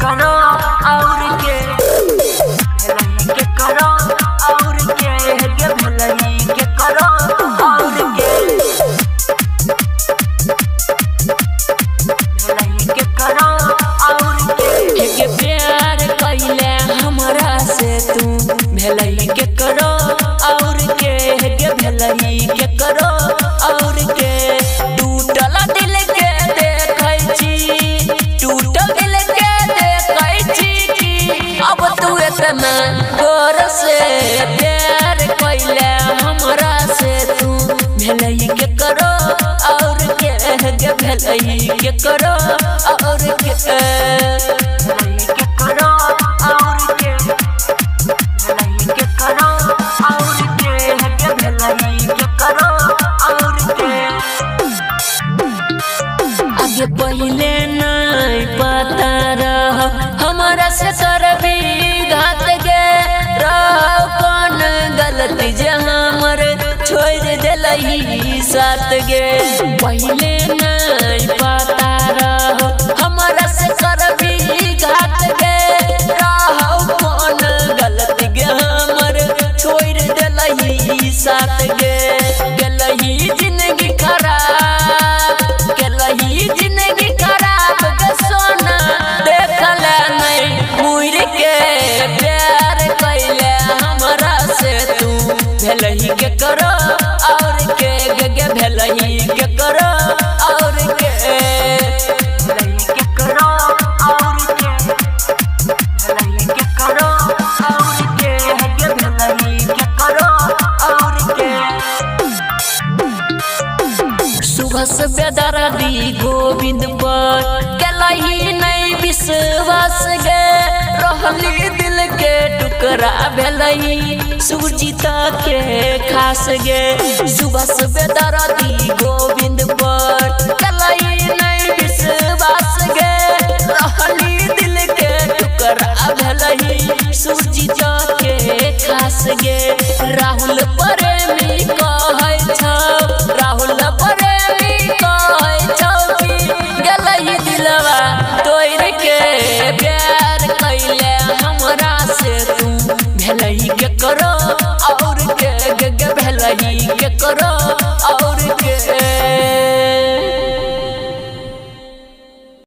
करो और के भलाई के करो और के भलाई के करो और के भलाई के करो और के प्यार कइले हमरा से तू भलाई के करो और के भलाई के करो और के टूटल दिल के देखै छी टूटल दिल के देखै छी कि अब तू इतना गौर से प्यार कइले हमरा से तू भलाई के करो और के भलाई के करो और के भलाई के करो और के भलाई के करो और के भलाई के करो और के आगे पहले नहीं पता रह हमारा से करबी घात गे रह कौन गलती जे हमर छोड़ देलही साथ गे पहले नहीं पता रह हमारा से करबी घात गे रह कौन गलती गे हमर छोड़ देलही साथ गे गेलही जिंदगी खराब गेलही जिंदगी खराब गे सोना देखल नहीं मुइर के प्यार कइले हमरा से तू भलाई के करो और के भलाई के करो और के भलाई के करो और के भलाई के करो और के भलाई के करो और के सुबह बेदर्दी गोविंद पर केलही नहीं विश्वास गे रहली दिल के टुकड़ा भेलही सुजीता के खास गे सुबह बेदर्दी गोविंद पर केलही नहीं विश्वास गे रहली दिल के टुकड़ा भेलही सुजीता के खास गे राहुल पर